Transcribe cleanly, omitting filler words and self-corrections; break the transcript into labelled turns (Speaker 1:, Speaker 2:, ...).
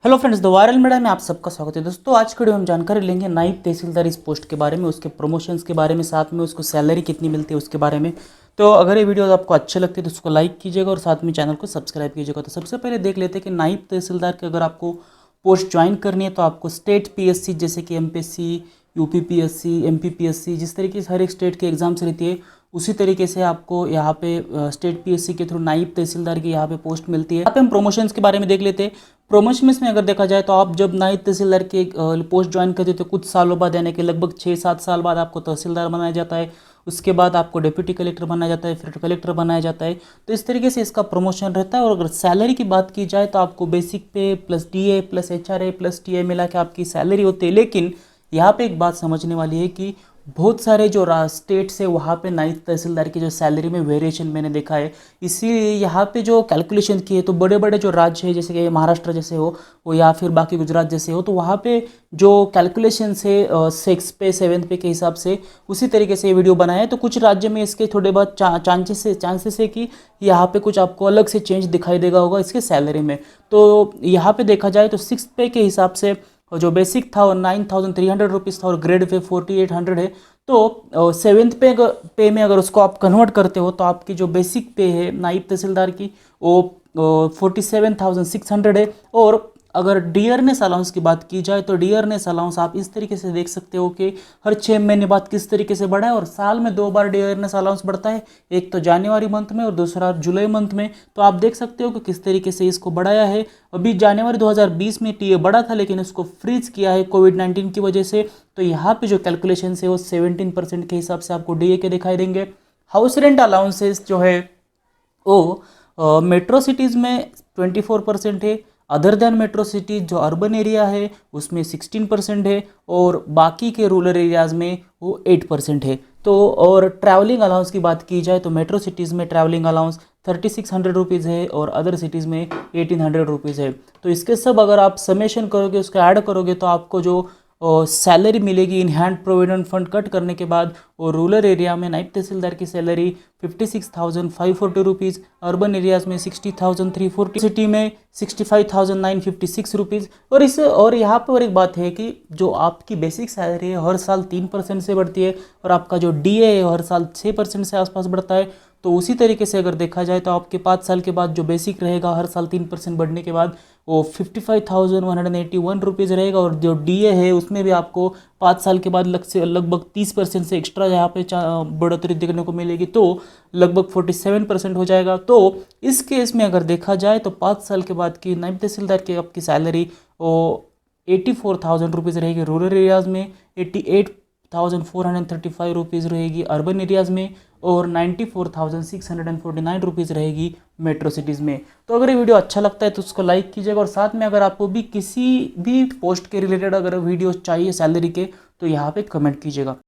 Speaker 1: Hello friends, the viral media में आप सबका स्वागत है। दोस्तों, आज के वीडियो में हम जानकारी लेंगे नायब तहसीलदार इस पोस्ट के बारे में, उसके प्रमोशंस के बारे में, साथ में उसको सैलरी कितनी मिलती है उसके बारे में। तो अगर ये वीडियो आपको अच्छे लगते हैं तो उसको लाइक कीजिएगा और साथ में चैनल को सब्सक्राइब कीजिएगा। तो सबसे पहले देख लेते हैं कि नायब तहसीलदार की अगर आपको पोस्ट ज्वाइन करनी है तो आपको स्टेट पीएससी जैसे कि MPSC, UP PSC, MP PSC, जिस तरीके से हर एक स्टेट के एग्जाम्स रहती है उसी तरीके से आपको यहाँ पे स्टेट पीएससी के थ्रू नायब तहसीलदार की यहाँ पे पोस्ट मिलती है। यहाँ पे हम प्रमोशंस के बारे में देख लेते हैं। प्रमोशंस में अगर देखा जाए तो आप जब नायब तहसीलदार के पोस्ट ज्वाइन करते हो तो कुछ सालों बाद यानी कि लगभग 6-7 साल बाद आपको तहसीलदार बनाया जाता है। उसके बाद आपको डिप्टी कलेक्टर बनाया जाता है, फिर कलेक्टर बनाया जाता है। तो इस तरीके से इसका प्रमोशन रहता है। और अगर सैलरी की बात की जाए तो आपको बेसिक पे plus DA plus HRA plus TA मिला के आपकी सैलरी होती है। लेकिन यहाँ पे एक बात समझने वाली है कि बहुत सारे जो स्टेट्स है वहाँ पे नायब तहसीलदार की जो सैलरी में वेरिएशन मैंने देखा है। इसीलिए यहाँ पे जो कैलकुलेशन किए तो बड़े बड़े जो राज्य है जैसे कि महाराष्ट्र जैसे हो वो या फिर बाकी गुजरात जैसे हो, तो वहाँ पे जो कैलकुलेशन से 6 पे 7 पे के हिसाब से उसी तरीके से ये वीडियो बनाया है। तो कुछ राज्य में इसके थोड़े बहुत चांसेस है कि यहाँ पे कुछ आपको अलग से चेंज दिखाई देगा होगा इसके सैलरी में। तो यहाँ पे देखा जाए तो 6 पे के हिसाब से और जो बेसिक था वो 9,300 रुपीज़ था और ग्रेड पे 4,800 है। तो 7th पे में अगर उसको आप कन्वर्ट करते हो तो आपकी जो बेसिक पे है नायब तहसीलदार की वो 47,600 है। और अगर डियरनेस अलाउंस की बात की जाए तो डियरनेस अलाउंस आप इस तरीके से देख सकते हो कि हर 6 महीने बाद किस तरीके से बढ़ा है और साल में 2 बार डियरनेस अलाउंस बढ़ता है, एक तो जनवरी मंथ में और दूसरा जुलाई मंथ में। तो आप देख सकते हो कि किस तरीके से इसको बढ़ाया है। अभी जनवरी 2020 में टीए बढ़ा था लेकिन इसको फ्रीज किया है कोविड-19 की वजह से। तो यहाँ पे जो कैलकुलेशन है वो 17% के हिसाब से आपको डीए के दिखाई देंगे। हाउस रेंट अलाउंसेस जो है वो मेट्रो सिटीज़ में 24% है, अदर दैन मेट्रो सिटी जो अर्बन एरिया है उसमें 16% है और बाकी के रूरल एरियाज़ में वो 8% है। तो और ट्रैवलिंग अलाउंस की बात की जाए तो मेट्रो सिटीज़ में ट्रैवलिंग अलाउंस 3600 रुपीज़ है और अदर सिटीज़ में 1800 रुपीज़ है। तो इसके सब अगर आप समेशन करोगे, उसको ऐड करोगे तो आपको जो सैलरी मिलेगी in hand provident fund cut करने के बाद और रूरल एरिया में नायब तहसीलदार की सैलरी 56,540 रुपीज़, अर्बन एरियाज़ में 60,340, सिटी में 65,956 रुपीज़। और यहाँ पर एक बात है कि जो आपकी बेसिक सैलरी है हर साल 3% से बढ़ती है और आपका जो डीए है हर साल 6% से आसपास बढ़ता है। तो उसी तरीके से अगर देखा जाए तो आपके 5 साल के बाद जो बेसिक रहेगा हर साल 3% बढ़ने के बाद वो 55,181 रुपीज़ रहेगा और जो डीए है उसमें भी आपको 5 साल के बाद लगभग 30% से एक्स्ट्रा यहाँ पे बढ़ोतरी देखने को मिलेगी, तो लगभग 47% हो जाएगा। तो इस केस में अगर देखा जाए तो 5 साल के बाद की नायब तहसीलदार की आपकी सैलरी वो 84,000 रुपीज़ रहेगी रूरल एरियाज़ में, 88,435 रुपीज़ रहेगी अर्बन एरियाज़ में और 94,649 रुपीज़ रहेगी मेट्रो सिटीज़ में। तो अगर ये वीडियो अच्छा लगता है तो उसको लाइक कीजिएगा और साथ में अगर आपको भी किसी भी पोस्ट के रिलेटेड अगर वीडियो चाहिए सैलरी के तो यहाँ पे कमेंट कीजिएगा।